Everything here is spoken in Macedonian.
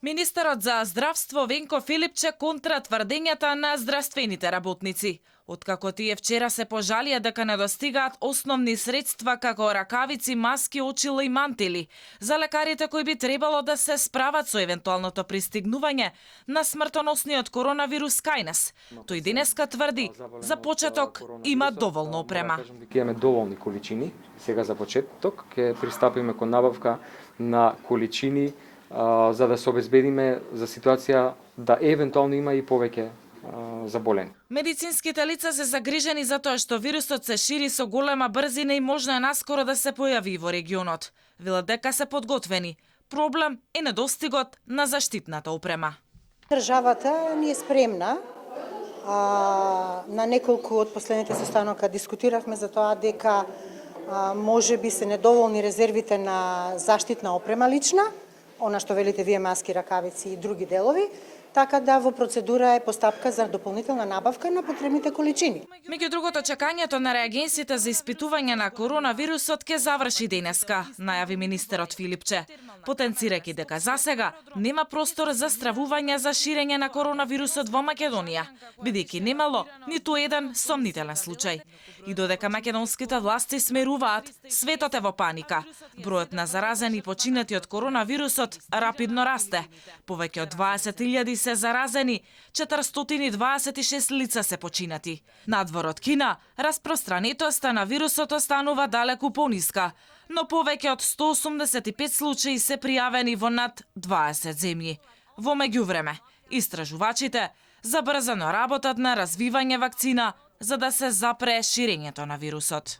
Министерот за здравство Венко Филипче контра тврдењата на здравствените работници. Откако тие вчера се пожалија дека недостигаат основни средства како ракавици, маски, очила и мантили за лекарите кои би требало да се справат со евентуалното пристигнување на смртоносниот коронавирус кај нас. Тој денеска тврди, за почеток има доволно опрема. Ќе имаме доволни количини. Сега за почеток ќе пристапиме кон набавка на количини за да се обезбедиме за ситуација да евентуално има и повеќе заболени. Медицинските лица се загрижени за тоа што вирусот се шири со голема брзина и можно е наскоро да се појави и во регионот. Велат дека се подготвени. Проблем е недостигот на заштитната опрема. Државата ни е спремна. На неколку од последните состанока дискутиравме за тоа дека може би се недоволни резервите на заштитна опрема лична, она што велите вие, маски, ракавици и други делови, така да во процедура е постапка за дополнителна набавка на потребните количини. Меѓу другото, чекањето на реагенсите за испитување на коронавирусот ќе заврши денеска, најави министерот Филипче, потенцирајќи дека засега нема простор за стравување за ширење на коронавирусот во Македонија, бидејќи немало ниту еден сомнителен случај. И додека македонските власти смеруваат, светот е во паника. Бројот на заразени и починати од коронавирусот рапидно расте. Повеќе од 20.000 се заразени, 426 лица се починати. Надвор од Кина, распространетоста на вирусот останува далеку пониска, но повеќе од 185 случаи се пријавени во над 20 земји. Во меѓувреме, истражувачите забрзано работат на развивање вакцина за да се запре ширењето на вирусот.